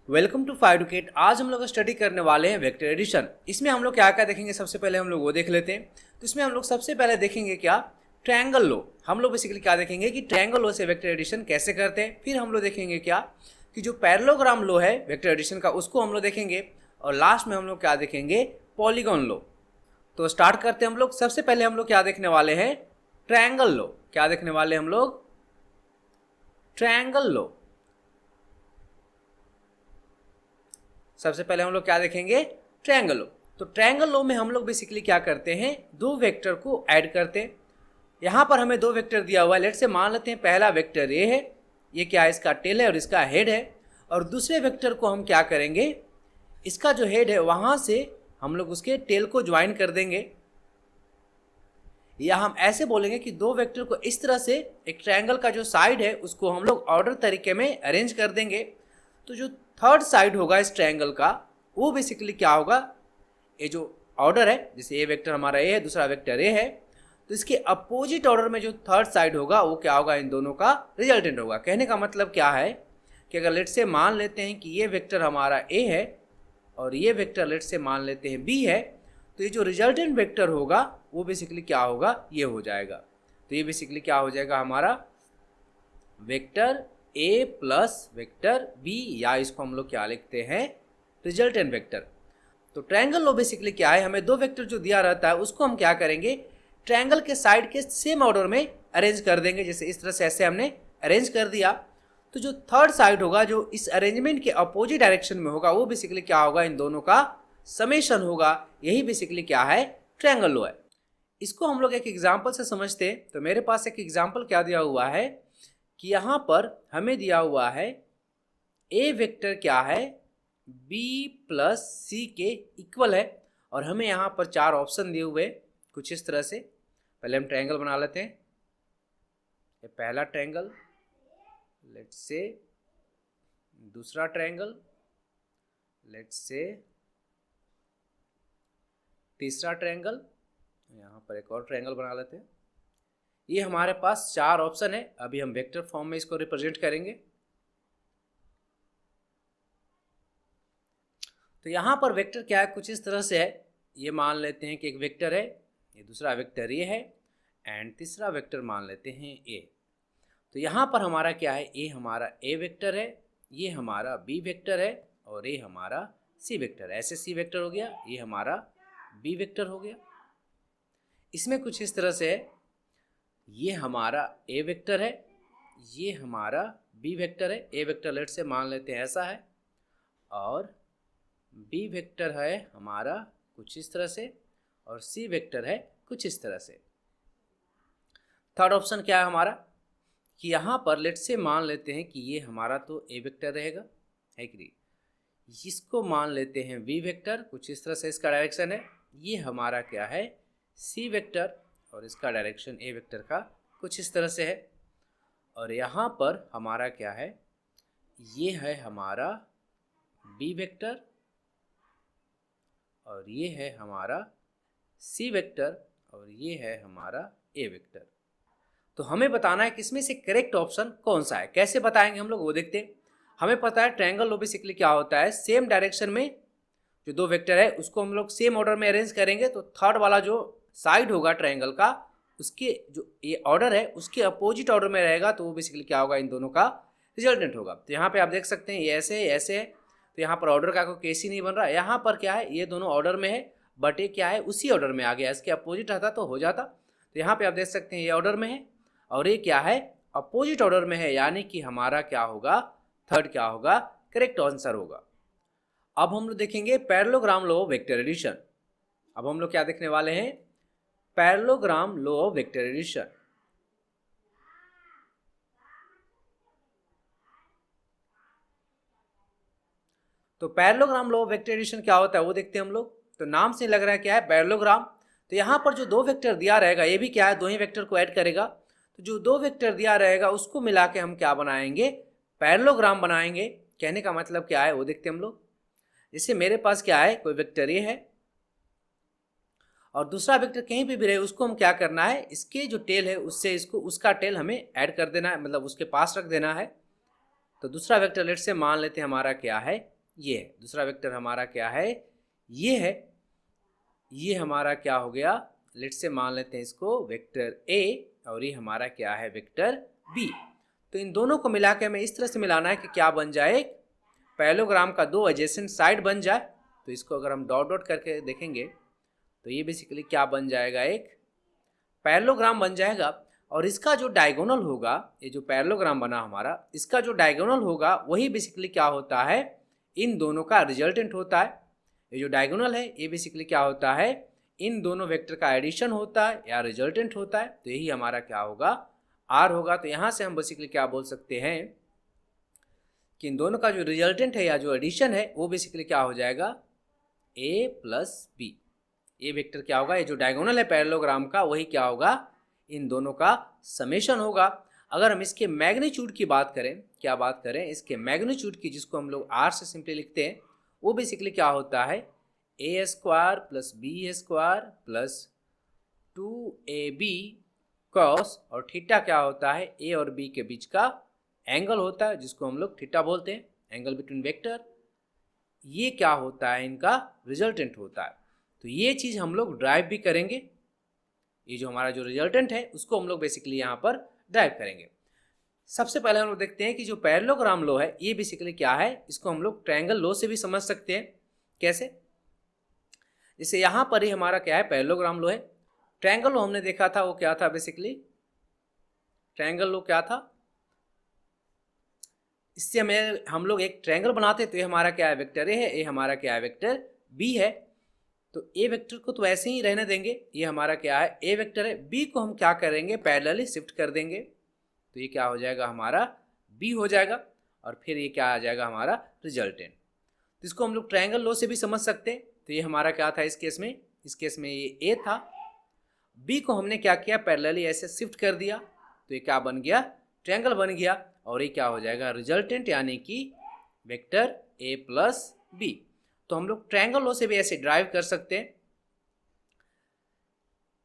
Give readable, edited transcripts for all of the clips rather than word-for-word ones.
Welcome to five educate. आज हम लोग स्टडी करने वाले हैं वेक्टर एडिशन। इसमें हम लोग क्या क्या देखेंगे, सबसे पहले हम लोग वो देख लेते हैं। तो इसमें हम लोग सबसे पहले देखेंगे क्या, ट्रायंगल लो। हम लोग बेसिकली क्या देखेंगे कि ट्रायंगल लो से वेक्टर एडिशन कैसे करते हैं। फिर हम लोग देखेंगे क्या कि जो पैरेललोग्राम लो है वेक्टर एडिशन का, उसको हम लोग देखेंगे। और लास्ट में हम लोग क्या देखेंगे, पॉलीगॉन लो। तो स्टार्ट करते हैं हम लोग। सबसे पहले हम लोग क्या देखने वाले हैं, ट्रायंगल लो। क्या देखने वाले हम लोग, ट्रायंगल लो। सबसे पहले हम लोग क्या देखेंगे, ट्रायंगल लो। तो ट्रायंगल लो में हम लोग बेसिकली क्या करते हैं, दो वेक्टर को ऐड करते हैं। यहाँ पर हमें दो वेक्टर दिया हुआ है। लेट से मान लेते हैं पहला वेक्टर ए है, ये क्या है, इसका टेल है और इसका हेड है। और दूसरे वेक्टर को हम क्या करेंगे, इसका जो हेड है वहाँ से हम लोग उसके टेल को ज्वाइन कर देंगे। या हम ऐसे बोलेंगे कि दो वेक्टर को इस तरह से एक ट्रायंगल का जो साइड है उसको हम लोग ऑर्डर तरीके में अरेंज कर देंगे। तो जो थर्ड साइड होगा इस ट्रायंगल का, वो बेसिकली क्या होगा, ये जो ऑर्डर है, जैसे ये वेक्टर हमारा ए है, दूसरा वेक्टर ए है, तो इसके अपोजिट ऑर्डर में जो थर्ड साइड होगा वो क्या होगा, इन दोनों का रिजल्टेंट होगा। कहने का मतलब क्या है कि अगर लेट से मान लेते हैं कि ये वेक्टर हमारा ए है और ये वेक्टर लेट से मान लेते हैं बी है, तो ये जो रिजल्टेंट वेक्टर होगा वो बेसिकली क्या होगा, ये हो जाएगा। तो ये बेसिकली क्या हो जाएगा, हमारा vector A plus vector B, या इसको हम लोग क्या लिखते हैं, रिजल्टेंट वेक्टर। तो ट्रायंगल लो बेसिकली क्या है, हमें दो वेक्टर जो दिया रहता है उसको हम क्या करेंगे, ट्रायंगल के साइड के सेम ऑर्डर में अरेंज कर देंगे। जैसे इस तरह से ऐसे हमने अरेंज कर दिया, तो जो थर्ड साइड होगा जो इस अरेंजमेंट के अपोजिट डायरेक्शन में होगा वो बेसिकली क्या होगा, इन दोनों का समेशन होगा। यही बेसिकली क्या है, ट्रायंगल लो है। इसको हम लोग एक एग्जाम्पल से समझते हैं। तो मेरे पास एक एग्जाम्पल क्या दिया हुआ है कि यहाँ पर हमें दिया हुआ है ए वेक्टर क्या है, बी प्लस सी के इक्वल है। और हमें यहाँ पर चार ऑप्शन दिए हुए कुछ इस तरह से। पहले हम ट्रायंगल बना लेते हैं। ये पहला ट्रायंगल, लेट्स से दूसरा ट्रायंगल, लेट्स से तीसरा ट्रायंगल, यहाँ पर एक और ट्रायंगल बना लेते हैं। ये हमारे पास चार ऑप्शन है। अभी हम वेक्टर फॉर्म में इसको रिप्रेजेंट करेंगे। तो यहाँ पर वेक्टर क्या है, कुछ इस तरह से है। ये मान लेते हैं कि एक वेक्टर है, ये दूसरा वेक्टर ये है, एंड तीसरा वेक्टर मान लेते हैं ए। तो यहाँ पर हमारा क्या है, ए हमारा ए वेक्टर है, ये हमारा बी वेक्टर है, और ये हमारा सी वेक्टर है। ऐसे सी वेक्टर हो गया, ये हमारा बी वेक्टर हो गया। इसमें कुछ इस तरह से है, ये हमारा ए वेक्टर है, ये हमारा बी वेक्टर है। ए वेक्टर लेट से मान लेते हैं ऐसा है, और बी वेक्टर है हमारा कुछ इस तरह से, और सी वेक्टर है कुछ इस तरह से। थर्ड ऑप्शन क्या है हमारा, कि यहाँ पर लेट से मान लेते हैं कि ये हमारा तो ए वेक्टर रहेगा, है कि नहीं। इसको मान लेते हैं बी वेक्टर, कुछ इस तरह से इसका डायरेक्शन है। ये हमारा क्या है, सी वेक्टर, और इसका डायरेक्शन ए वेक्टर का कुछ इस तरह से है। और यहाँ पर हमारा क्या है, ये है हमारा बी वेक्टर, और ये है हमारा सी वेक्टर, और ये है हमारा ए वेक्टर। तो हमें बताना है कि इसमें से करेक्ट ऑप्शन कौन सा है। कैसे बताएंगे हम लोग, वो देखते हैं। हमें पता है ट्रायंगल लो बेसिकली क्या होता है, सेम डायरेक्शन में जो दो वेक्टर है उसको हम लोग सेम ऑर्डर में अरेंज करेंगे। तो थर्ड वाला जो साइड होगा ट्रायंगल का, उसके जो ये ऑर्डर है उसके अपोजिट ऑर्डर में रहेगा, तो वो बेसिकली क्या होगा, इन दोनों का रिजल्टेंट होगा। तो यहाँ पे आप देख सकते हैं ये ऐसे है, ऐसे है। तो यहाँ पर ऑर्डर का कोई केस ही नहीं बन रहा। यहाँ पर क्या है, ये दोनों ऑर्डर में है, बट ये क्या है, उसी ऑर्डर में आ गया। इसके अपोजिट रहता तो हो जाता। तो यहाँ पे आप देख सकते हैं ये ऑर्डर में है और ये क्या है, अपोजिट ऑर्डर में है। यानी कि हमारा क्या होगा, थर्ड क्या होगा, करेक्ट आंसर होगा। अब हम लोग देखेंगे parallelogram law of vector addition. अब हम लोग क्या देखने वाले हैं, parallelogram law of vector addition. तो parallelogram law of vector addition क्या होता है वो देखते हैं हम लोग। तो नाम से लग रहा है क्या है, पैरेललोग्राम। तो यहाँ पर जो दो वेक्टर दिया रहेगा, ये भी क्या है, दो ही वेक्टर को ऐड करेगा। तो जो दो वेक्टर दिया रहेगा उसको मिला के हम क्या बनाएंगे, पैरेललोग्राम बनाएंगे। कहने का मतलब क्या है वो देखते हैं हम लोग। जैसे मेरे पास क्या है, कोई वेक्टर ये है और दूसरा वेक्टर कहीं पे भी रहे, उसको हम क्या करना है, इसके जो टेल है उससे इसको उसका टेल हमें ऐड कर देना है, मतलब उसके पास रख देना है। तो दूसरा वेक्टर लेट से मान लेते हैं हमारा क्या है, ये है। दूसरा वेक्टर हमारा क्या है, ये है। ये हमारा क्या हो गया, लेट्स से मान लेते हैं इसको वेक्टर ए, और ये हमारा क्या है, वेक्टर बी। तो इन दोनों को मिला के हमें इस तरह से मिलाना है कि क्या बन जाए, एक पैरेललोग्राम का दो एडजेसेंट साइड बन जाए। तो इसको अगर हम डॉट डॉट करके देखेंगे तो ये बेसिकली क्या बन जाएगा, एक पैरेललोग्राम बन जाएगा। और इसका जो डायगोनल होगा, ये जो पैरेललोग्राम बना हमारा, इसका जो डायगोनल होगा वही बेसिकली क्या होता है, इन दोनों का रिजल्टेंट होता है। ये जो डायगोनल है ये बेसिकली क्या होता है, इन दोनों वेक्टर का एडिशन होता है या रिजल्टेंट होता है। तो यही हमारा क्या होगा, आर होगा। तो यहाँ से हम बेसिकली क्या बोल सकते हैं कि इन दोनों का जो रिजल्टेंट है या जो एडिशन है वो बेसिकली क्या हो जाएगा, ए प्लस बी। ये वेक्टर क्या होगा, ये जो डायगोनल है पैरेललोग्राम का वही क्या होगा, इन दोनों का समेशन होगा। अगर हम इसके मैग्नीट्यूड की बात करें, क्या बात करें इसके मैग्नीट्यूड की, जिसको हम लोग आर से सिंपली लिखते हैं, वो बेसिकली क्या होता है, ए square plus B square plus 2ab cos, और थीटा क्या होता है, ए और बी के बीच का एंगल होता है जिसको हम लोग थीटा बोलते हैं, एंगल बिटवीन वेक्टर। ये क्या होता है, इनका रिजल्टेंट होता है। तो ये चीज़ हम लोग ड्राइव भी करेंगे। ये जो हमारा जो रिजल्टेंट है उसको हम लोग बेसिकली यहाँ पर ड्राइव करेंगे। सबसे पहले हम लोग देखते हैं कि जो पैरेललोग्राम लॉ है ये बेसिकली क्या है, इसको हम लोग ट्रायंगल लॉ से भी समझ सकते हैं। कैसे, जैसे यहाँ पर ही हमारा क्या है, पैरेललोग्राम लॉ है। ट्रायंगल लॉ हमने देखा था वो क्या था, बेसिकली ट्रायंगल लॉ क्या था, इससे हम लोग एक ट्रायंगल बनाते हैं। तो ये हमारा क्या है, वेक्टर ए है, ये हमारा क्या है, वेक्टर बी है। तो ए वेक्टर को तो ऐसे ही रहने देंगे, ये हमारा क्या है, ए वेक्टर है। बी को हम क्या करेंगे, पैरेलली शिफ्ट कर देंगे। तो ये क्या हो जाएगा, हमारा बी हो जाएगा। और फिर ये क्या आ जाएगा, हमारा रिजल्टेंट। तो इसको हम लोग ट्रायंगल लॉ से भी समझ सकते हैं। तो ये हमारा क्या था इस केस में, इस केस में ये ए था, बी को हमने क्या किया, पैरेलली ऐसे शिफ्ट कर दिया। तो ये क्या बन गया, ट्रायंगल बन गया। और ये क्या हो जाएगा, रिजल्टेंट, यानी कि वेक्टर ए प्लस बी। तो हम लोग ट्रायंगल लॉ से भी ऐसे ड्राइव कर सकते हैं।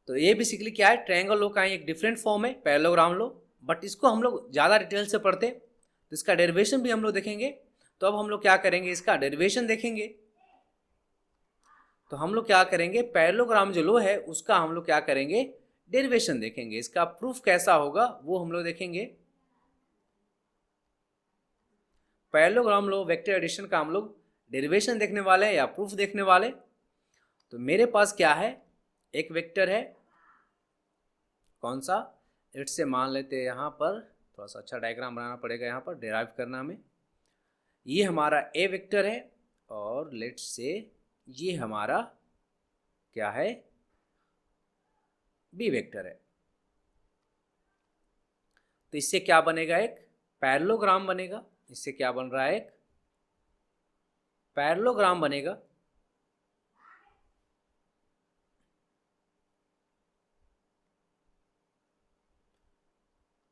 तो ये बेसिकली क्या है, ट्रायंगल लॉ का एक डिफरेंट फॉर्म है पैरेललोग्राम लॉ, बट इसको हम लोग ज़्यादा डिटेल से पढ़ते हैं। तो इसका डेरिवेशन भी हम लोग देखेंगे। तो अब हम लोग क्या करेंगे, इसका डेरिवेशन देखेंगे। तो हम लोग क्या करेंगे, पैरेललोग्राम जो लॉ है उसका हम लोग क्या करेंगे, डेरिवेशन देखेंगे। इसका प्रूफ कैसा होगा वो हम लोग देखेंगे। पैरेललोग्राम लॉ, वेक्टर एडिशन का हम लोग डेरिवेशन देखने वाले हैं या प्रूफ देखने वाले। तो मेरे पास क्या है, एक वेक्टर है, कौन सा, लेट्स से मान लेते हैं यहाँ पर, थोड़ा सा अच्छा डायग्राम बनाना पड़ेगा यहाँ पर डेराइव करना हमें। ये हमारा ए वेक्टर है, और लेट्स से ये हमारा क्या है, बी वेक्टर है। तो इससे क्या बनेगा, एक पैरेललोग्राम बनेगा। इससे क्या बन रहा है, एक पैरेललोग्राम बनेगा।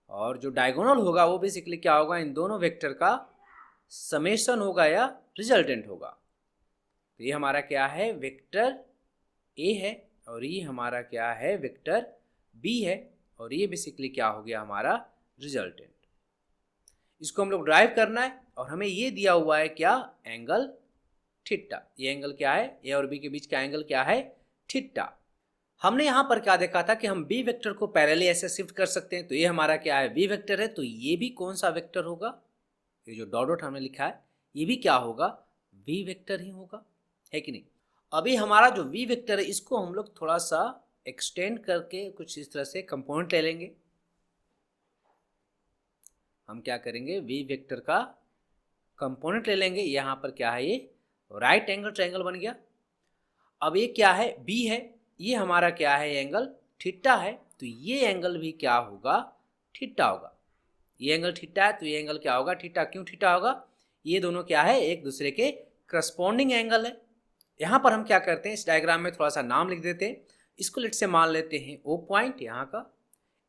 और जो डायगोनल होगा वो बेसिकली क्या होगा, इन दोनों वेक्टर का समेशन होगा या रिजल्टेंट होगा। तो ये हमारा क्या है, वेक्टर ए है, और ये हमारा क्या है, वेक्टर बी है, और ये बेसिकली क्या हो गया, हमारा रिजल्टेंट। इसको हम लोग ड्राइव करना है, और हमें ये दिया हुआ है क्या, एंगल थीटा। ये एंगल क्या है, ए और बी के बीच का एंगल क्या है, थीटा। हमने यहाँ पर क्या देखा था कि हम बी वेक्टर को पैरेलली ऐसे शिफ्ट कर सकते हैं। तो ये हमारा क्या है, बी वेक्टर है। तो ये भी कौन सा वेक्टर होगा, ये जो डॉट डॉट हमने लिखा है ये भी क्या होगा, वी वेक्टर ही होगा, है कि नहीं। अभी हमारा जो वी वेक्टर है इसको हम लोग थोड़ा सा एक्सटेंड करके कुछ इस तरह से कंपोनेंट ले लेंगे। हम क्या करेंगे, वी वेक्टर का कंपोनेंट ले लेंगे। यहाँ पर क्या है, ये राइट एंगल ट्रायंगल बन गया। अब ये क्या है, बी है, ये हमारा क्या है, एंगल थीटा है। तो ये एंगल भी क्या होगा, थीटा होगा। ये एंगल थीटा है तो ये एंगल क्या होगा, थीटा। क्यों थीटा होगा, ये दोनों क्या है, एक दूसरे के करस्पॉन्डिंग एंगल है। यहाँ पर हम क्या करते हैं, इस डायग्राम में थोड़ा सा नाम लिख देते हैं। इसको लेट से मान लेते हैं ओ पॉइंट यहाँ का,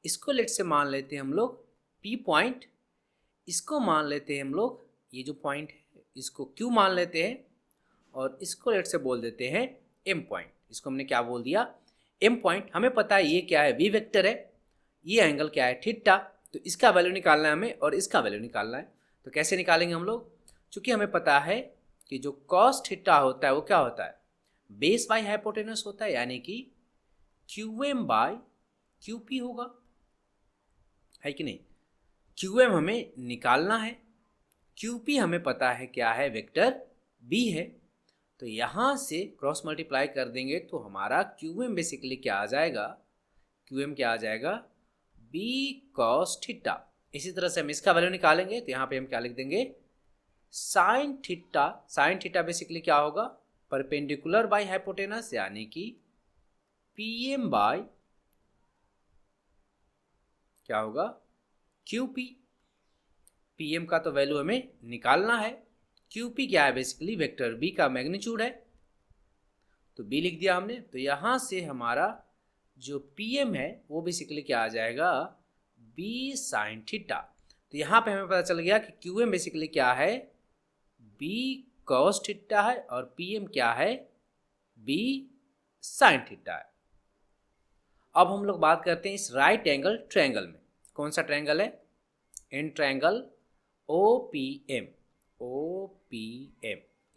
इसको लेट से मान लेते हैं हम लोग पी पॉइंट, इसको मान लेते हैं हम लोग, ये जो पॉइंट है इसको क्यू मान लेते हैं, और इसको लेट से बोल देते हैं एम पॉइंट। इसको हमने क्या बोल दिया, एम पॉइंट। हमें पता है ये क्या है, वी वेक्टर है, ये एंगल क्या है, थीटा। तो इसका वैल्यू निकालना है हमें और इसका वैल्यू निकालना है। तो कैसे निकालेंगे हम लोग, चूंकि हमें पता है कि जो कॉस थीटा होता है वो क्या होता है, बेस बाई हाइपोटेनस होता है, यानी कि QM बाई QP होगा, है कि नहीं। QM हमें निकालना है, QP हमें पता है क्या है, वेक्टर B है। तो यहाँ से क्रॉस मल्टीप्लाई कर देंगे तो हमारा QM बेसिकली क्या आ जाएगा, QM क्या आ जाएगा, B cos थीटा। इसी तरह से हम इसका वैल्यू निकालेंगे तो यहाँ पे हम क्या लिख देंगे, sine theta. Sine theta basically क्या होगा, परपेंडिकुलर बाय हाइपोटेनस, यानी कि PM बाय क्या होगा, QP। PM का तो वैल्यू हमें निकालना है, QP क्या है, बेसिकली वेक्टर B का मैग्नीट्यूड है, तो B लिख दिया हमने। तो यहाँ से हमारा जो PM है वो बेसिकली क्या आ जाएगा, B साइन थीटा। तो यहाँ पे हमें पता चल गया कि QM बेसिकली क्या है, B cos थीटा है, और PM क्या है, B साइन थीटा है। अब हम लोग बात करते हैं इस राइट एंगल ट्रायंगल में। कौन सा ट्रायंगल है, इन ट्रायंगल OPM।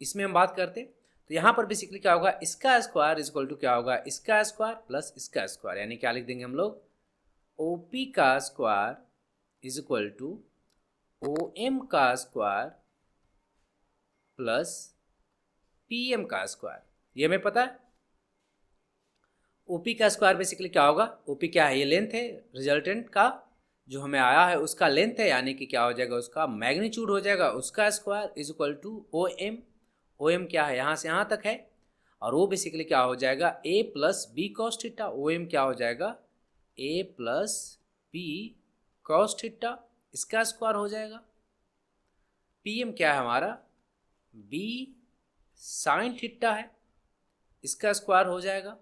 इसमें हम बात करते हैं तो यहाँ पर बेसिकली क्या होगा, इसका स्क्वायर इज इक्वल टू क्या होगा, इसका स्क्वायर प्लस इसका स्क्वायर, यानी क्या लिख देंगे हम लोग, OP का square is equal to OM का स्क्वायर प्लस PM का स्क्वायर। ये हमें पता है। OP का स्क्वायर बेसिकली क्या होगा, OP क्या है, ये लेंथ है रिजल्टेंट का, जो हमें आया है उसका लेंथ है, यानी कि क्या हो जाएगा, उसका मैग्नीट्यूड हो जाएगा, उसका square is equal to OM। OM क्या है, यहाँ से यहाँ तक है, और वो बेसिकली क्या हो जाएगा, A plus B cos theta. OM क्या हो जाएगा, A plus B cos theta, इसका स्क्वायर हो जाएगा। PM क्या है हमारा, B साइन थीटा है, इसका स्क्वायर हो जाएगा।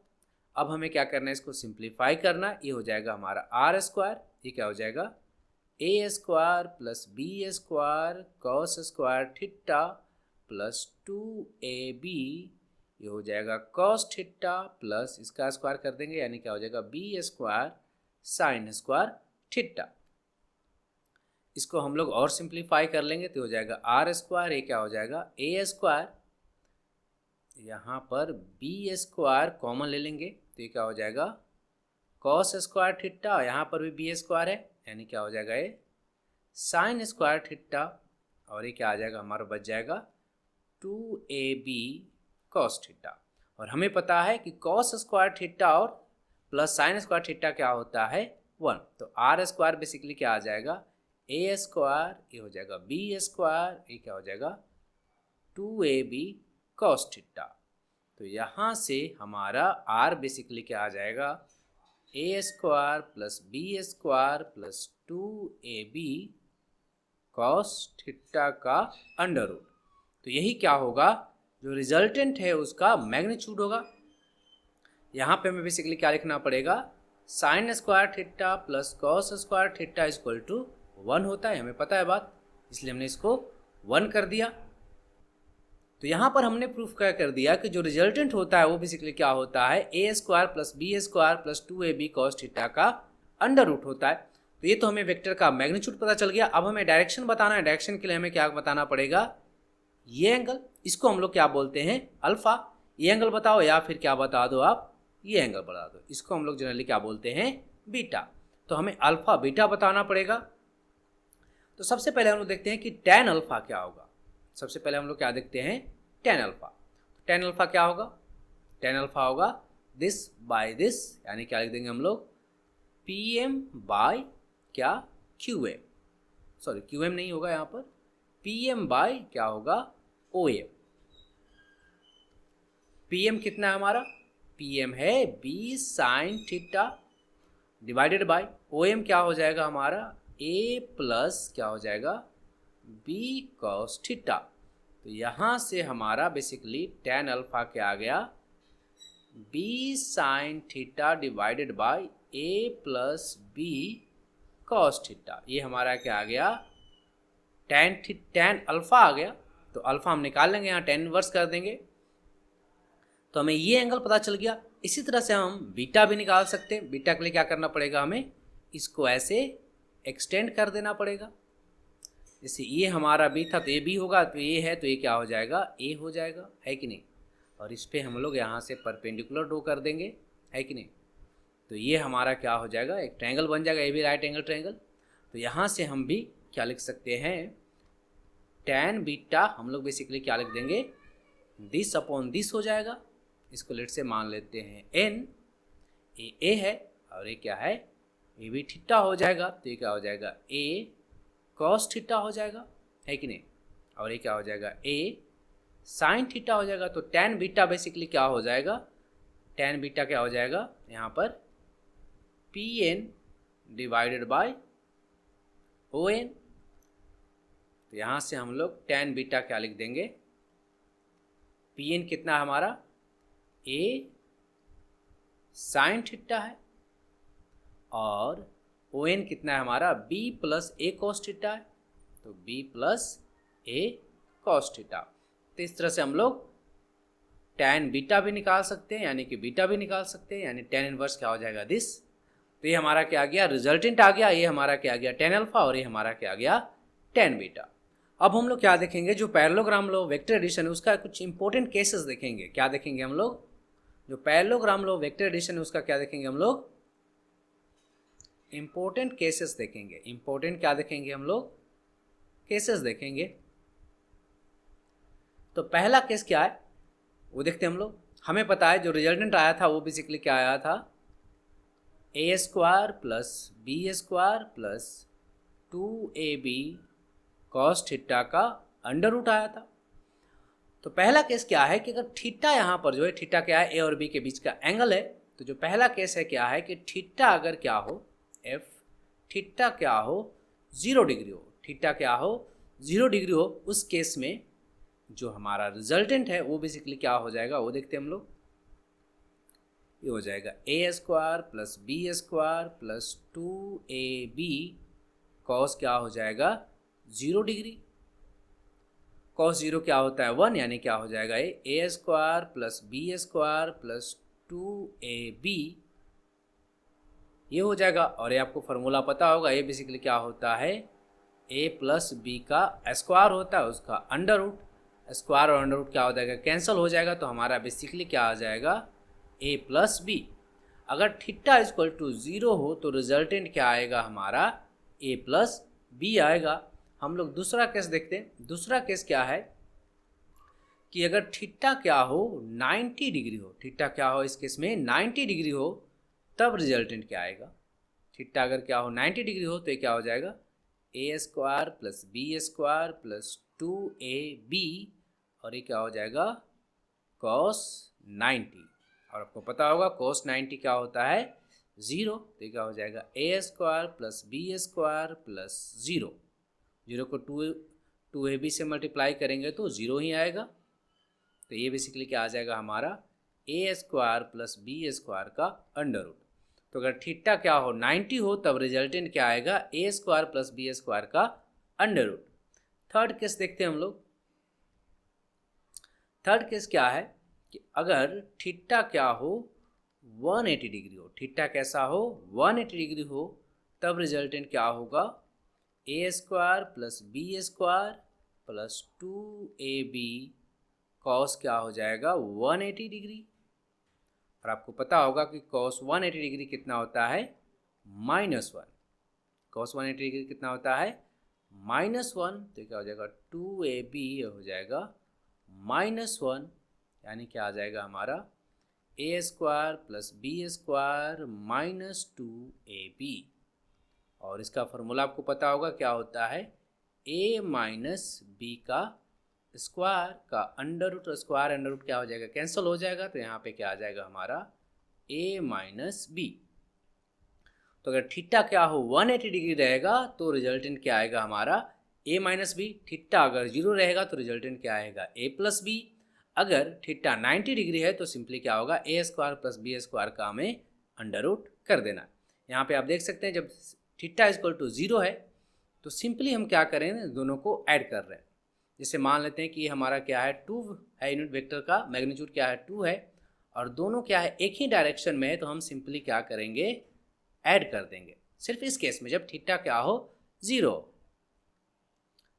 अब हमें क्या करना है, इसको सिंप्लीफाई करना, ये हो जाएगा हमारा R स्क्वायर, ये क्या हो जाएगा, A square plus B square cos square theta plus 2AB, ये हो जाएगा cos थीटा प्लस इसका स्क्वायर कर देंगे, यानी क्या हो जाएगा, B square sine square theta. इसको हम लोग और सिंप्लीफाई कर लेंगे तो हो जाएगा R स्क्वायर, ये क्या हो जाएगा, A स्क्वायर, यहाँ पर B स्क्वायर कॉमन ले लेंगे तो ये क्या हो जाएगा, cos स्क्वायर थीटा, यहाँ पर भी B स्क्वायर है, यानी क्या हो जाएगा, ये साइन स्क्वायर थीटा, और ये क्या आ जाएगा, हमारा बच जाएगा 2AB cos थीटा। और हमें पता है कि cos स्क्वायर थीटा और प्लस साइन स्क्वायर थीटा क्या होता है, 1। तो R स्क्वायर बेसिकली क्या आ जाएगा, A स्क्वायर, ये हो जाएगा B स्क्वायर, ये क्या हो जाएगा 2AB cos थीटा। तो यहाँ से हमारा R बेसिकली क्या आ जाएगा, A square plus B square plus 2AB cos theta का अंडर रूट। तो यही क्या होगा, जो रिजल्टेंट है उसका मैग्नीट्यूड होगा। यहाँ पे हमें बेसिकली क्या लिखना पड़ेगा, sine square theta plus cos square theta is equal to 1 होता है, हमें पता है बात, इसलिए हमने इसको 1 कर दिया। तो यहाँ पर हमने प्रूफ क्या कर दिया कि जो रिजल्टेंट होता है वो बेसिकली क्या होता है, A square plus B square plus 2AB cos theta का अंडर रूट होता है। तो ये तो हमें वेक्टर का मैग्नीट्यूड पता चल गया। अब हमें डायरेक्शन बताना है, डायरेक्शन के लिए हमें क्या बताना पड़ेगा, ये एंगल, इसको हम लोग क्या बोलते हैं, अल्फा। ये एंगल बताओ, या फिर क्या बता दो आप, ये एंगल बता दो, इसको हम लोग जनरली क्या बोलते हैं, बीटा। तो हमें अल्फा बीटा बताना पड़ेगा। तो सबसे पहले हम लोग देखते हैं कि tan अल्फा क्या होगा। सबसे पहले हम लोग क्या देखते हैं, tan अल्फा। tan अल्फा क्या होगा, tan अल्फा होगा दिस बाय दिस, यानी क्या लिख देंगे हम लोग, PM बाय क्या, QM, सॉरी QM नहीं होगा यहाँ पर, PM बाय क्या होगा, OM। PM कितना है हमारा, PM है B sign theta divided bye OM क्या हो जाएगा हमारा, A प्लस क्या हो जाएगा, B cos थीटा। तो यहाँ से हमारा बेसिकली tan अल्फा क्या आ गया, B sign theta divided bye A plus B cos theta. ये हमारा क्या आ गया, tan अल्फा आ गया। तो अल्फा हम निकाल लेंगे, यहाँ tan इनवर्स कर देंगे, तो हमें ये एंगल पता चल गया। इसी तरह से हम बीटा भी निकाल सकते हैं। बीटा के लिए क्या करना पड़ेगा, हमें इसको ऐसे एक्सटेंड कर देना पड़ेगा। जैसे ये हमारा बी था तो ये बी होगा, तो ये है तो ये क्या हो जाएगा, ए हो जाएगा, है कि नहीं। और इस पर हम लोग यहाँ से परपेंडिकुलर ड्रॉ कर देंगे, है कि नहीं। तो ये हमारा क्या हो जाएगा, एक ट्रायंगल बन जाएगा, ये भी राइट एंगल ट्रायंगल। तो यहाँ से हम भी क्या लिख सकते हैं, tan बीटा हम लोग बेसिकली क्या लिख देंगे, दिस अपॉन दिस हो जाएगा। इसको लेट से मान लेते हैं n, ये a है और ये क्या है, ये भी थीटा हो जाएगा। तो ये क्या हो जाएगा, a cos थीटा हो जाएगा, है कि नहीं। और ये क्या हो जाएगा, a sin थीटा हो जाएगा। तो tan बीटा बेसिकली क्या हो जाएगा, tan बीटा क्या हो जाएगा यहाँ पर pn डिवाइडेड बाय on। तो यहाँ से हम लोग tan बीटा क्या लिख देंगे, pn कितना है हमारा, a sin थीटा है, और on कितना है हमारा, b plus a cos theta है। तो b plus a cos theta. तो इस तरह से हम लोग tan बीटा भी निकाल सकते हैं, यानी कि बीटा भी निकाल सकते हैं, यानी tan इनवर्स क्या हो जाएगा, दिस। तो ये हमारा क्या आ गया, रिजल्टेंट आ गया। ये हमारा क्या आ गया, tan अल्फा, और ये हमारा क्या आ गया, tan बीटा। अब हम लोग क्या देखेंगे, जो पैरेललोग्राम लो वेक्टर एडिशन है उसका कुछ इंपॉर्टेंट केसेस देखेंगे। क्या देखेंगे हम लोग, जो पैरेललोग्राम लो वेक्टर एडिशन है उसका क्या देखेंगे हम लोग, इंपॉर्टेंट केसेस देखेंगे। इंपॉर्टेंट क्या देखेंगे हम लोग, केसेस देखेंगे। तो पहला केस क्या है वो देखते हैं हम लोग। हमें पता है जो रिजल्टेंट आया था वो बेसिकली क्या आया था, A square plus B square plus 2ab cos theta का अंडर रूट आया था। तो पहला केस क्या है कि अगर थीटा यहाँ पर जो है, थीटा क्या है, ए और बी के बीच का एंगल है। तो जो पहला केस है क्या है कि थीटा अगर क्या हो, एफ थीटा क्या हो 0 डिग्री हो, थीटा क्या हो 0 डिग्री हो, उस केस में जो हमारा रिजल्टेंट है वो बेसिकली क्या हो जाएगा वो देखते हैं हम लोग। ये हो जाएगा ए square plus B square plus 2ab cos क्या हो जाएगा 0 डिग्री। कॉस 0 क्या होता है 1, यानी क्या हो जाएगा ए square plus B square plus 2ab ये हो जाएगा। और ये आपको फार्मूला पता होगा, ये बेसिकली क्या होता है, a प्लस बी का स्क्वायर होता है, उसका अंडर रूट। स्क्वायर और अंडर रूट क्या हो जाएगा, कैंसिल हो जाएगा। तो हमारा बेसिकली क्या आ जाएगा, a प्लस बी। अगर थीटा इक्वल टू 0 हो तो रिजल्टेंट क्या आएगा हमारा, a प्लस बी आएगा। हम लोग दूसरा केस देखते हैं। दूसरा केस क्या है कि अगर थीटा क्या हो 90 डिग्री हो, थीटा क्या हो इस केस में 90 डिग्री हो, तब रिजल्टेंट क्या आएगा। थीटा अगर क्या हो 90 डिग्री हो तो ये क्या हो जाएगा, ए square plus B square plus 2ab, और ये क्या हो जाएगा cos 90। और आपको पता होगा cos 90 क्या होता है 0। तो ये क्या हो जाएगा ए square plus B square plus 0, 0 को 2ab से मल्टीप्लाई करेंगे तो 0 ही आएगा। तो ये बेसिकली क्या आ जाएगा हमारा a square plus B square का अंडर रूट। तो अगर थीटा क्या हो 90 हो तब रिजल्टेंट क्या आएगा, ए स्क्वायर प्लस बी स्क्वायर का अंडर रूट। थर्ड केस देखते हैं हम लोग। थर्ड केस क्या है कि अगर थीटा क्या हो 180 डिग्री हो, थीटा कैसा हो 180 डिग्री हो, तब रिजल्टेंट क्या होगा, a square plus B square plus 2ab cos क्या हो जाएगा 180 डिग्री। और आपको पता होगा कि cos 180 डिग्री कितना होता है -1। cos 180 डिग्री कितना होता है -1। तो क्या हो जाएगा 2ab हो जाएगा -1, यानी क्या आ जाएगा हमारा a square plus B square minus 2ab। और इसका फॉर्मूला आपको पता होगा क्या होता है, a माइनस बी का स्क्वायर का under root. Square under root क्या हो जाएगा, कैंसिल हो जाएगा। तो यहाँ पे क्या आ जाएगा हमारा a माइनस बी। तो अगर थीटा क्या हो 180 डिग्री रहेगा तो रिजल्टेंट क्या आएगा हमारा a माइनस बी। थीटा अगर 0 रहेगा तो रिजल्टेंट क्या आएगा a प्लस बी। अगर थीटा 90 डिग्री है तो सिंपली क्या होगा a square plus B square का हमें अंडर रूट कर देना। यहाँ पे आप देख सकते हैं जब थीटा इक्वल टू 0 है तो सिंपली हम क्या करें, दोनों को ऐड कर रहे हैं। जैसे मान लेते हैं कि हमारा क्या है 2 है, यूनिट वेक्टर का मैग्नीट्यूड क्या है 2 है, और दोनों क्या है एक ही डायरेक्शन में है, तो हम सिंपली क्या करेंगे ऐड कर देंगे। सिर्फ इस केस में जब थीटा क्या हो 0।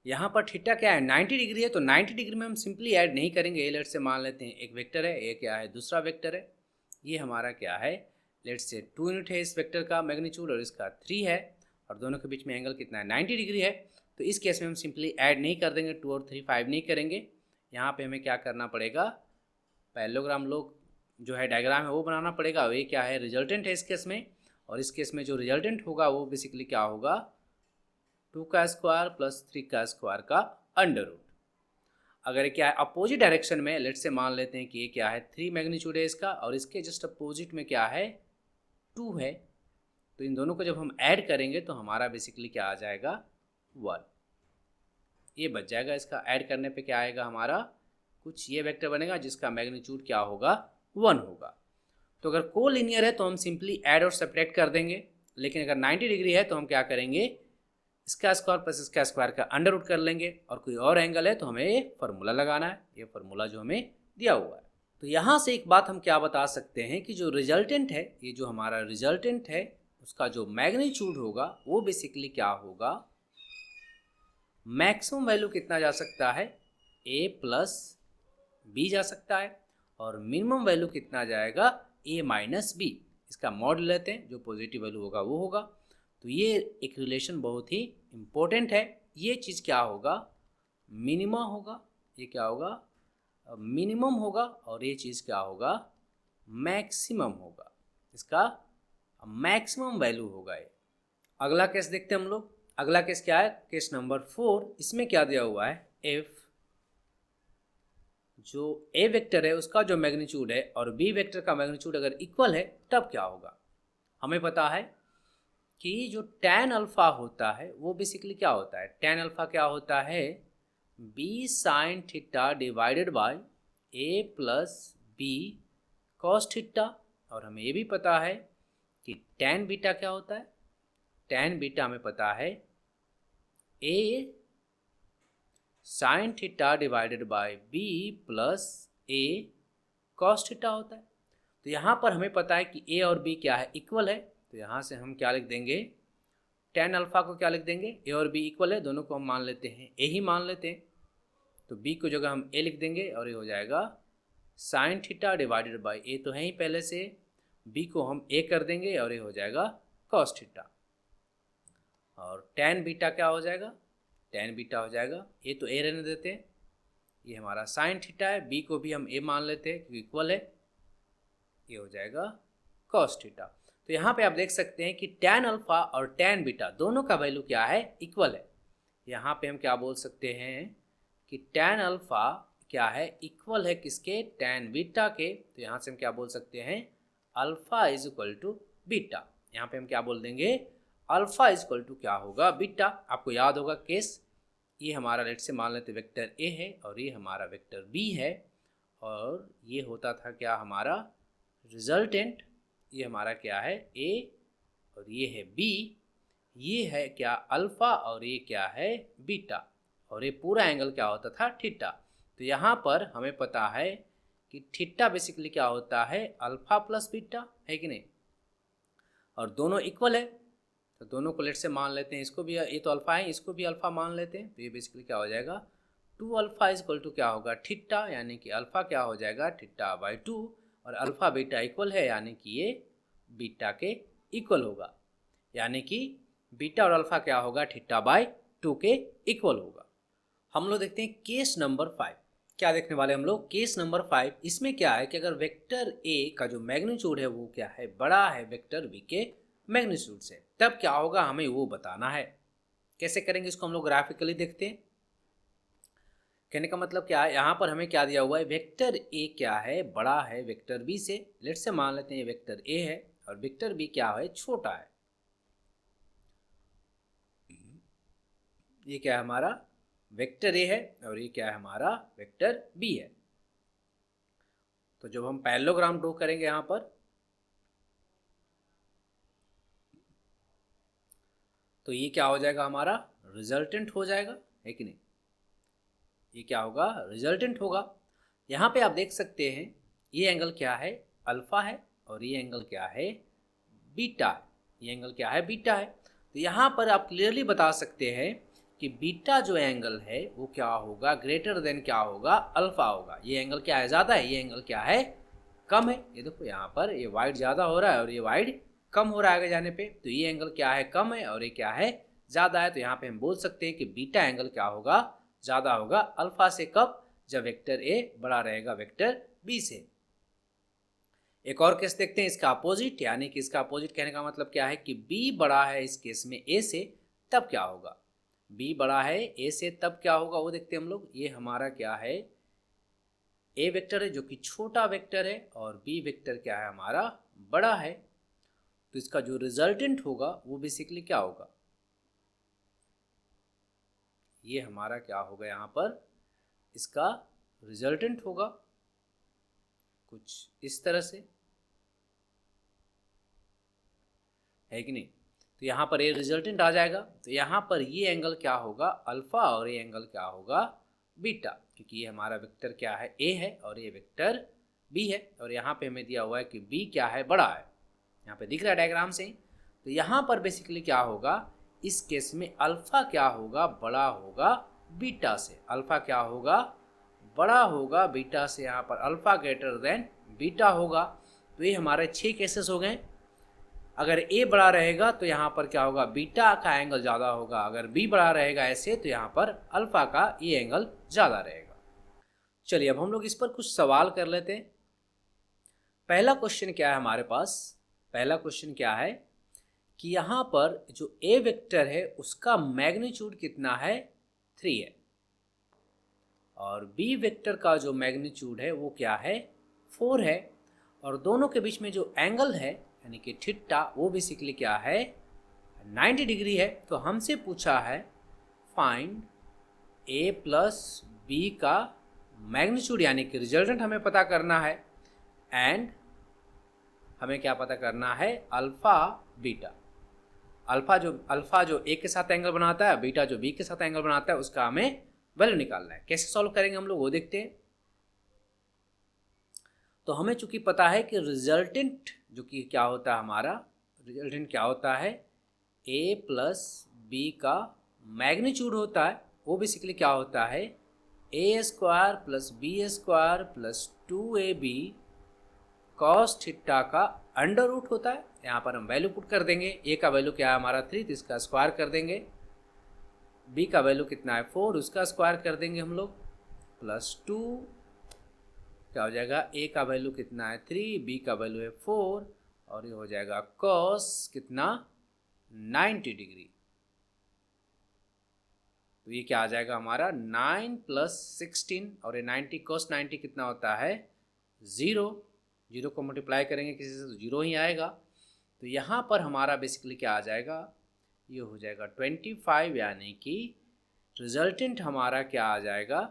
यहाँ पर थीटा क्या है 90 डिग्री है, तो 90 डिग्री में हम सिंपली ऐड नहीं करेंगे। लेट से मान लेते हैं एक वेक्टर है, ये क्या है दूसरा वेक्टर है, ये हमारा क्या है लेट से 2 यूनिट है इस वेक्टर का मैग्नीट्यूड और इसका 3 है, और दोनों के बीच में एंगल कितना है 90 डिग्री है। तो इस केस में हम सिंपली ऐड नहीं कर देंगे, 2 और 3 5 नहीं करेंगे। यहाँ पे हमें क्या करना पड़ेगा, पैरेललोग्राम लोग जो है डायग्राम है वो बनाना पड़ेगा। ये क्या है रिजल्टेंट है इस केस में, और इस केस में जो रिजल्टेंट होगा वो बेसिकली क्या होगा 2 का स्क्वायर प्लस 3 का स्क्वायर का अंडर रूट। अगर क्या है अपोजिट डायरेक्शन में, लेट से मान लेते हैं कि ये क्या है 3 मैग्नीट्यूड है इसका, और इसके जस्ट अपोजिट में क्या है 2 है, तो इन दोनों को जब हम ऐड करेंगे तो हमारा बेसिकली क्या आ जाएगा 1, ये बच जाएगा। इसका ऐड करने पे क्या आएगा हमारा कुछ ये वेक्टर बनेगा जिसका मैग्नीट्यूड क्या होगा 1 होगा। तो अगर को लीनियर है तो हम सिंपली ऐड और सब्ट्रैक्ट कर देंगे, लेकिन अगर 90 डिग्री है तो हम क्या करेंगे इसका स्क्वायर प्लस इसका स्क्वायर का अंडर रूट कर लेंगे, और कोई और एंगल है तो हमें ये फार्मूला लगाना है, ये फार्मूला जो हमें दिया हुआ है। तो यहाँ से एक बात हम क्या बता सकते हैं कि जो रिजल्टेंट है, ये जो हमारा रिजल्टेंट है उसका जो मैग्नीट्यूड होगा वो बेसिकली क्या होगा, मैक्सिमम वैल्यू कितना जा सकता है a प्लस बी जा सकता है, और मिनिमम वैल्यू कितना जाएगा a माइनस बी। इसका मॉड लेते हैं, जो पॉजिटिव वैल्यू होगा वो होगा। तो ये एक रिलेशन बहुत ही इम्पोर्टेंट है। ये चीज़ क्या होगा मिनिमम होगा, ये क्या होगा मिनिमम होगा, और ये चीज़ क्या होगा मैक्सिमम होगा, इसका मैक्सिमम वैल्यू होगा ये। अगला केस देखते हैं हम लोग। अगला केस क्या है केस नंबर 4। इसमें क्या दिया हुआ है एफ जो ए वेक्टर है उसका जो मैग्नीट्यूड है और बी वेक्टर का मैग्नीट्यूड अगर इक्वल है तब क्या होगा। हमें पता है कि जो tan अल्फ़ा होता है वो बेसिकली क्या होता है, tan अल्फ़ा क्या होता है B sine theta divided by A plus B cos theta. और हमें ये भी पता है कि tan बीटा क्या होता है, tan बीटा हमें पता है a sine theta divided by b plus a cos theta होता है। तो यहाँ पर हमें पता है कि ए और बी क्या है इक्वल है, तो यहाँ से हम क्या लिख देंगे tan अल्फ़ा को क्या लिख देंगे ए और बी इक्वल है, दोनों को हम मान लेते हैं ए ही मान लेते हैं, तो बी को जगह हम ए लिख देंगे और ये हो जाएगा साइन थीटा डिवाइडेड बाय ए तो है ही पहले से, बी को हम ए कर देंगे और ये हो जाएगा कॉस थीटा। और tan बीटा क्या हो जाएगा, tan बीटा हो जाएगा ए तो ए रहने देते हैं, ये हमारा साइन थीटा है, बी को भी हम ए मान लेते हैं क्योंकि इक्वल है, ये हो जाएगा कॉस थीटा। तो यहाँ पे आप देख सकते हैं कि tan अल्फ़ा और tan बीटा दोनों का वैल्यू क्या है इक्वल है। यहाँ पे हम क्या बोल सकते हैं कि tan अल्फ़ा क्या है इक्वल है किसके tan बीटा के, तो यहाँ से हम क्या बोल सकते हैं alpha is equal to beta. यहाँ पे हम क्या बोल देंगे अल्फ़ा इज इक्वल टू क्या होगा बीटा। आपको याद होगा केस, ये हमारा लेट से मान लेते वेक्टर ए है और ये हमारा वेक्टर बी है, और ये होता था क्या हमारा रिजल्टेंट, ये हमारा क्या है ए और ये है बी, ये है क्या अल्फ़ा और ये क्या है बीटा, और ये पूरा एंगल क्या होता था थीटा। तो यहाँ पर हमें पता है कि थीटा बेसिकली क्या होता है अल्फ़ा प्लस बीटा है कि नहीं, और दोनों इक्वल है, तो दोनों को लेट से मान लेते हैं, इसको भी ये तो अल्फ़ा है इसको भी अल्फ़ा मान लेते हैं, तो ये बेसिकली क्या हो जाएगा 2 अल्फ़ा इज इक्वल टू क्या होगा थीटा, यानी कि अल्फ़ा क्या हो जाएगा थीटा बाई 2, और अल्फ़ा बीटा इक्वल है यानी कि ये बीटा के इक्वल होगा, यानी कि बीटा और अल्फ़ा क्या होगा थीटा बाई 2 के इक्वल होगा। हम लोग देखते हैं केस नंबर 5। क्या देखने वाले हम लोग केस नंबर 5। इसमें क्या है कि अगर वेक्टर ए का जो मैग्नीट्यूड है वो क्या है बड़ा है वेक्टर बी के मैग्नीट्यूड से, तब क्या होगा हमें वो बताना है। कैसे करेंगे इसको हम लोग ग्राफिकली देखते हैं। कहने का मतलब क्या है, यहाँ पर हमें क्या दिया हुआ है वेक्टर ए क्या है बड़ा है वेक्टर बी से। लेट से मान लेते हैं वेक्टर ए है और वेक्टर बी क्या है छोटा है। ये क्या है हमारा वेक्टर ए है और ये क्या है हमारा वेक्टर बी है। तो जब हम पैरेललोग्राम ड्रॉ करेंगे यहाँ पर, तो ये क्या हो जाएगा हमारा रिजल्टेंट हो जाएगा है कि नहीं, ये क्या होगा रिजल्टेंट होगा। यहाँ पे आप देख सकते हैं ये एंगल क्या है अल्फ़ा है और ये एंगल क्या है बीटा है, ये एंगल क्या है बीटा है। तो यहाँ पर आप क्लियरली बता सकते हैं कि बीटा जो एंगल है वो क्या होगा, ग्रेटर देन क्या होगा, अल्फा होगा। ये एंगल क्या है, ज़्यादा है, ये एंगल क्या है, कम है। ये देखो यहाँ पर ये वाइड ज़्यादा हो रहा है और ये वाइड कम हो रहा है आगे जाने पे, तो ये एंगल क्या है, कम है, और ये क्या है, ज़्यादा है। तो यहाँ पे हम बोल सकते हैं कि बीटा एंगल क्या होगा, ज़्यादा होगा अल्फा से। कब, जब वेक्टर ए बड़ा रहेगा वेक्टर बी से। एक और केस देखते हैं इसका अपोजिट, यानी कि इसका अपोजिट कहने का मतलब क्या है कि बी बड़ा है इस केस में ए से, तब क्या होगा, बी बड़ा है ए से तब क्या होगा वो देखते हैं हम लोग। ये हमारा क्या है, ए वेक्टर है जो कि छोटा वेक्टर है, और बी वेक्टर क्या है हमारा, बड़ा है। तो इसका जो रिजल्टेंट होगा वो बेसिकली क्या होगा, ये हमारा क्या होगा, यहाँ पर इसका रिजल्टेंट होगा कुछ इस तरह से, है कि नहीं। तो यहाँ पर ये रिजल्टेंट आ जाएगा। तो यहाँ पर ये एंगल क्या होगा, अल्फा, और ये एंगल क्या होगा, बीटा, क्योंकि ये हमारा वेक्टर क्या है, ए है, और ये वेक्टर बी है, और यहाँ पे हमें दिया हुआ है कि बी क्या है, बड़ा है। यहाँ पे दिख रहा है डायग्राम से। तो यहाँ पर बेसिकली क्या होगा, इस केस में अल्फा क्या होगा, बड़ा होगा बीटा से। अल्फा क्या होगा, बड़ा होगा बीटा से। यहाँ पर अल्फा ग्रेटर देन बीटा होगा। तो ये हमारे 6 केसेस हो गए। अगर ए बड़ा रहेगा तो यहाँ पर क्या होगा, बीटा का एंगल ज़्यादा होगा। अगर बी बड़ा रहेगा ऐसे, तो यहाँ पर अल्फा का ये एंगल ज़्यादा रहेगा। चलिए अब हम लोग इस पर कुछ सवाल कर लेते हैं। पहला क्वेश्चन क्या है हमारे पास, पहला क्वेश्चन क्या है कि यहाँ पर जो ए वेक्टर है उसका मैग्नीट्यूड कितना है, 3 है, और बी वेक्टर का जो मैग्नीट्यूड है वो क्या है, 4 है, और दोनों के बीच में जो एंगल है यानी कि थीटा वो बेसिकली क्या है, 90 डिग्री है। तो हमसे पूछा है फाइंड ए प्लस बी का मैग्नीट्यूड, यानी कि रिजल्टेंट हमें पता करना है, एंड हमें क्या पता करना है, अल्फा बीटा। अल्फा जो ए के साथ एंगल बनाता है, बीटा जो बी के साथ एंगल बनाता है, उसका हमें वैल्यू निकालना है। कैसे सॉल्व करेंगे हम लोग वो देखते हैं। तो हमें चूंकि पता है कि रिजल्टेंट जो कि क्या होता है हमारा, रिजल्टेंट क्या होता है, ए प्लस बी का मैग्नीट्यूड होता है। वो बेसिकली क्या होता है, ए square plus B square plus 2ab cos theta का अंडर रूट होता है। यहाँ पर हम वैल्यू पुट कर देंगे। ए का वैल्यू क्या है हमारा 3, तो इसका स्क्वायर कर देंगे। बी का वैल्यू कितना है 4, उसका स्क्वायर कर देंगे हम लोग, प्लस 2 क्या हो जाएगा, ए का वैल्यू कितना है 3, बी का वैल्यू है 4, और ये हो जाएगा कॉस कितना 90 डिग्री। तो ये क्या आ जाएगा हमारा 9 + 16, और ये 90 कॉस 90 कितना होता है 0। 0 को मल्टीप्लाई करेंगे किसी से तो 0 ही आएगा। तो यहाँ पर हमारा बेसिकली क्या आ जाएगा, ये हो जाएगा 25, यानी कि रिजल्टेंट हमारा क्या आ जाएगा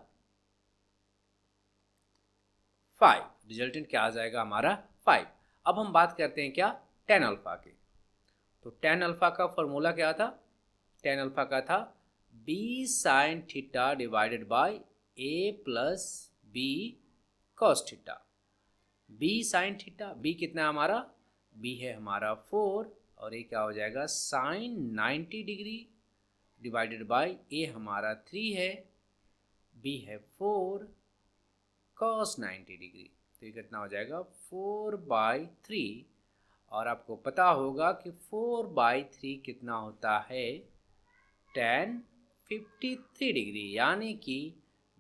5। रिजल्टेंट क्या आ जाएगा हमारा 5। अब हम बात करते हैं क्या, tan अल्फा की। तो tan अल्फा का फॉर्मूला क्या था, tan अल्फा का था b sin theta divided bye a plus b cos theta. b sin theta, b कितना है हमारा, b है हमारा 4, और ये क्या हो जाएगा sin 90 degree divided by a हमारा 3 है, b है 4 cos 90 डिग्री। तो ये कितना हो जाएगा 4/3, और आपको पता होगा कि 4/3 कितना होता है tan 53 डिग्री, यानी कि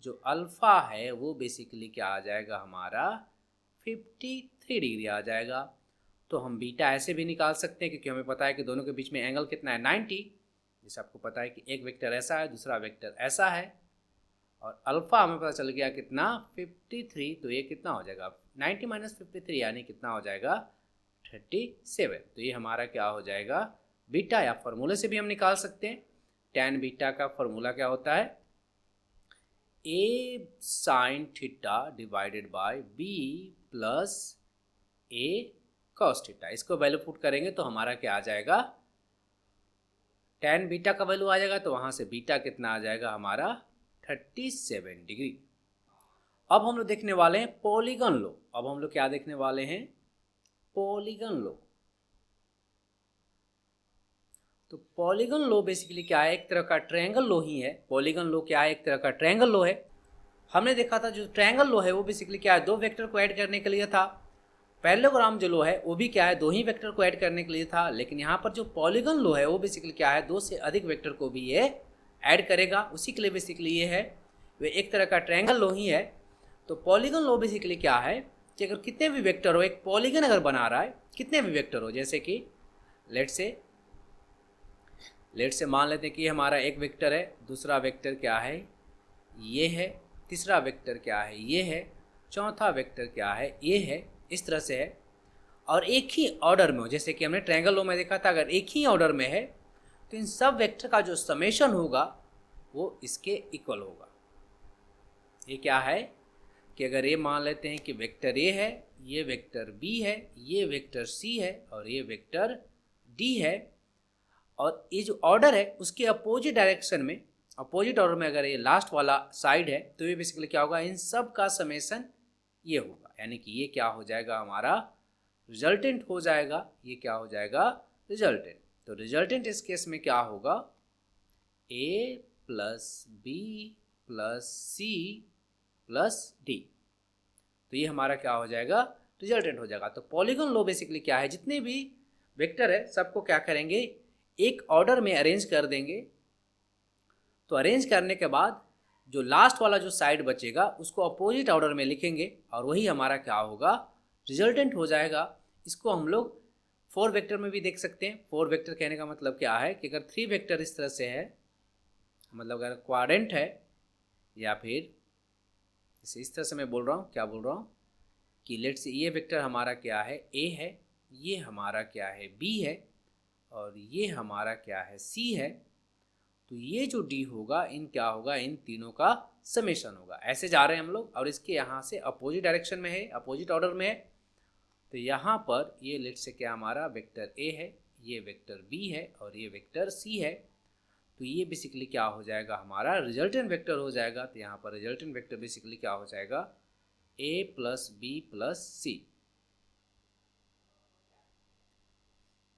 जो अल्फ़ा है वो बेसिकली क्या आ जाएगा हमारा 53 डिग्री आ जाएगा। तो हम बीटा ऐसे भी निकाल सकते हैं, क्योंकि हमें पता है कि दोनों के बीच में एंगल कितना है 90। जैसे आपको पता है कि एक वेक्टर ऐसा है, दूसरा वेक्टर ऐसा है, और अल्फ़ा हमें पता चल गया कितना 53। तो ये कितना हो जाएगा 90 - 53, यानी कितना हो जाएगा 37। तो ये हमारा क्या हो जाएगा बीटा, या फॉर्मूले से भी हम निकाल सकते हैं। tan बीटा का फॉर्मूला क्या होता है, a sin theta divided bye b plus a cos theta. इसको वैल्यू पुट करेंगे तो हमारा क्या आ जाएगा, tan बीटा का वैल्यू आ जाएगा, तो वहाँ से बीटा कितना आ जाएगा हमारा 37 डिग्री। अब हम लोग देखने वाले हैं पॉलीगन लो। अब हम लोग क्या देखने वाले हैं, पॉलीगन लो। तो पॉलीगन लो बेसिकली क्या है, एक तरह का ट्रायंगल लो ही है। पॉलीगन लो क्या है, एक तरह का ट्रायंगल लो है। हमने देखा था जो ट्रायंगल लो है वो बेसिकली क्या है, दो वेक्टर को ऐड करने के लिए था। पैरेललोग्राम जो लो है वो भी क्या है, दो ही वेक्टर को ऐड करने के लिए था। लेकिन यहाँ पर जो पॉलीगन लो है वो बेसिकली क्या है, दो से अधिक वेक्टर को भी ये ऐड करेगा। उसी के लिए बेसिकली ये है, वे एक तरह का ट्रायंगल लो ही है। तो पॉलीगन लो बेसिकली क्या है कि अगर कितने भी वेक्टर हो, एक पॉलीगन अगर बना रहा है, कितने भी वेक्टर हो, जैसे कि लेट से मान लेते हैं कि हमारा एक वेक्टर है, दूसरा वेक्टर क्या है, ये है, तीसरा वेक्टर क्या है, ये है, चौथा वेक्टर क्या है, ये है, इस तरह से है। और एक ही ऑर्डर में हो, जैसे कि हमने ट्रायंगल लो में देखा था, अगर एक ही ऑर्डर में है तो इन सब वेक्टर का जो समेशन होगा वो इसके इक्वल होगा। ये क्या है कि अगर ये मान लेते हैं कि वेक्टर ए है, ये वेक्टर बी है, ये वेक्टर सी है और ये वेक्टर डी है, और ये जो ऑर्डर है उसके अपोजिट डायरेक्शन में, अपोजिट ऑर्डर में अगर ये लास्ट वाला साइड है तो ये बेसिकली क्या होगा, इन सब का समेशन ये होगा। यानी कि ये क्या हो जाएगा, हमारा रिजल्टेंट हो जाएगा। ये क्या हो जाएगा, रिजल्टेंट। तो रिजल्टेंट इस केस में क्या होगा, a plus B plus C plus d. तो ये हमारा क्या हो जाएगा, रिजल्टेंट हो जाएगा। तो पॉलीगन लो बेसिकली क्या है, जितने भी वेक्टर है सबको क्या करेंगे, एक ऑर्डर में अरेंज कर देंगे। तो अरेंज करने के बाद जो लास्ट वाला जो साइड बचेगा उसको अपोजिट ऑर्डर में लिखेंगे और वही हमारा क्या होगा, रिजल्टेंट हो जाएगा। इसको हम लोग 4 वेक्टर में भी देख सकते हैं। 4 वेक्टर कहने का मतलब क्या है कि अगर 3 वेक्टर इस तरह से है, मतलब अगर क्वाड्रेंट है, या फिर इस तरह से मैं बोल रहा हूँ, क्या बोल रहा हूँ कि लेट से ये वेक्टर हमारा क्या है, ए है, ये हमारा क्या है, बी है, और ये हमारा क्या है, सी है। तो ये जो डी होगा, इन क्या होगा, इन तीनों का समेशन होगा। ऐसे जा रहे हैं हम लोग, और इसके यहाँ से अपोजिट डायरेक्शन में है, अपोजिट ऑर्डर में है। तो यहाँ पर ये लेट से क्या हमारा वेक्टर ए है, ये वेक्टर बी है और ये वेक्टर सी है। तो ये बेसिकली क्या हो जाएगा, हमारा रिजल्टेंट वेक्टर हो जाएगा। तो यहाँ पर रिजल्टेंट वेक्टर बेसिकली क्या हो जाएगा, ए प्लस बी प्लस सी।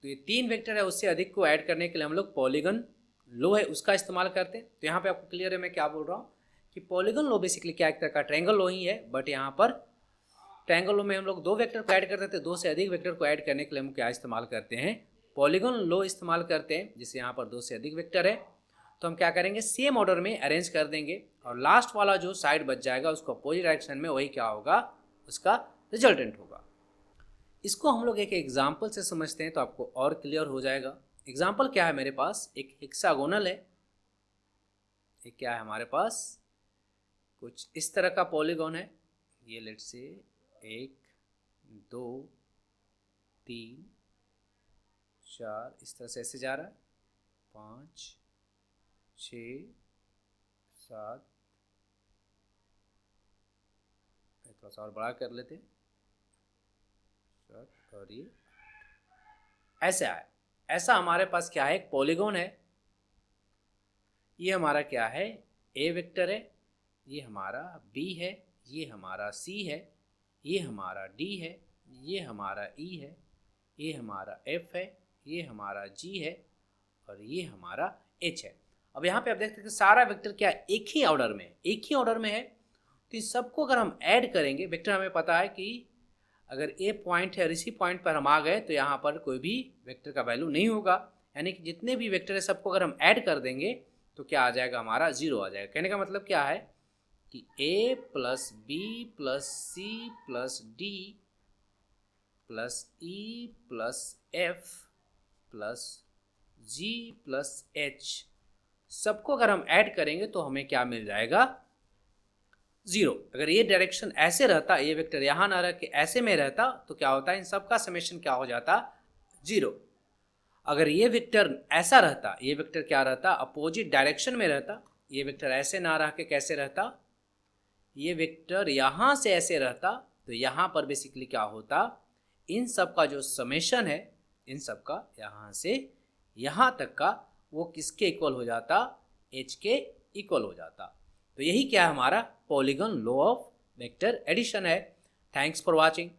तो ये 3 वेक्टर है, उससे अधिक को ऐड करने के लिए हम लोग पॉलीगन लो है उसका इस्तेमाल करते हैं। तो यहाँ पे आपको क्लियर है मैं क्या बोल रहा हूँ कि पॉलीगन लो बेसिकली क्या एक तरह का ट्रायंगल लो ही है। बट यहाँ पर ट्रायंगल लो में हम लोग 2 वेक्टर को ऐड करते थे, 2 से अधिक वेक्टर को ऐड करने के लिए हम क्या इस्तेमाल करते हैं, पॉलीगन लो इस्तेमाल करते हैं। जैसे यहाँ पर 2 से अधिक वेक्टर है तो हम क्या करेंगे, सेम ऑर्डर में अरेंज कर देंगे, और लास्ट वाला जो साइड बच जाएगा उसको अपोजिट डायरेक्शन में, वही क्या होगा, उसका रिजल्टेंट होगा। इसको हम लोग एक एग्जाम्पल से समझते हैं तो आपको और क्लियर हो जाएगा। एग्जाम्पल क्या है, मेरे पास एक हेक्सागोनल है, एक क्या है हमारे पास, कुछ इस तरह का पॉलीगॉन है। ये लेट से 1 2 3 4 इस तरह से ऐसे जा रहा है, 5 6 7, थोड़ा सा और बड़ा कर लेते हैं, 7 और ये ऐसे आए। ऐसा हमारे पास क्या है, एक पॉलीगॉन है। ये हमारा क्या है, ए वेक्टर है, ये हमारा बी है, ये हमारा सी है, ये हमारा डी है, ये हमारा ई है, ये हमारा एफ है, ये हमारा जी है और ये हमारा एच है। अब यहाँ पे आप देखते हैं कि सारा वेक्टर क्या एक ही ऑर्डर में है, एक ही ऑर्डर में है। तो इस सबको अगर हम ऐड करेंगे, वेक्टर हमें पता है कि अगर ए पॉइंट है और इसी पॉइंट पर हम आ गए तो यहाँ पर कोई भी वेक्टर का वैल्यू नहीं होगा। यानी कि जितने भी वेक्टर है सबको अगर हम ऐड कर देंगे तो क्या आ जाएगा, हमारा 0 आ जाएगा। कहने का मतलब क्या है कि a plus B plus C plus D plus E plus F plus G plus H, सबको अगर हम ऐड करेंगे तो हमें क्या मिल जाएगा, 0। अगर ये डायरेक्शन ऐसे रहता, ये वेक्टर यहाँ ना रह के ऐसे में रहता तो क्या होता है, इन सब का समेशन क्या हो जाता, 0। अगर ये वेक्टर ऐसा रहता, ये वेक्टर क्या रहता, अपोजिट डायरेक्शन में रहता, ये वेक्टर ऐसे ना रह के कैसे रहता, ये वेक्टर यहाँ से ऐसे रहता, तो यहाँ पर बेसिकली क्या होता, इन सब का जो समेशन है, इन सब का यहाँ से यहाँ तक का, वो किसके इक्वल हो जाता, h के इक्वल हो जाता। तो यही क्या है, हमारा polygon law of vector addition है। Thanks for watching.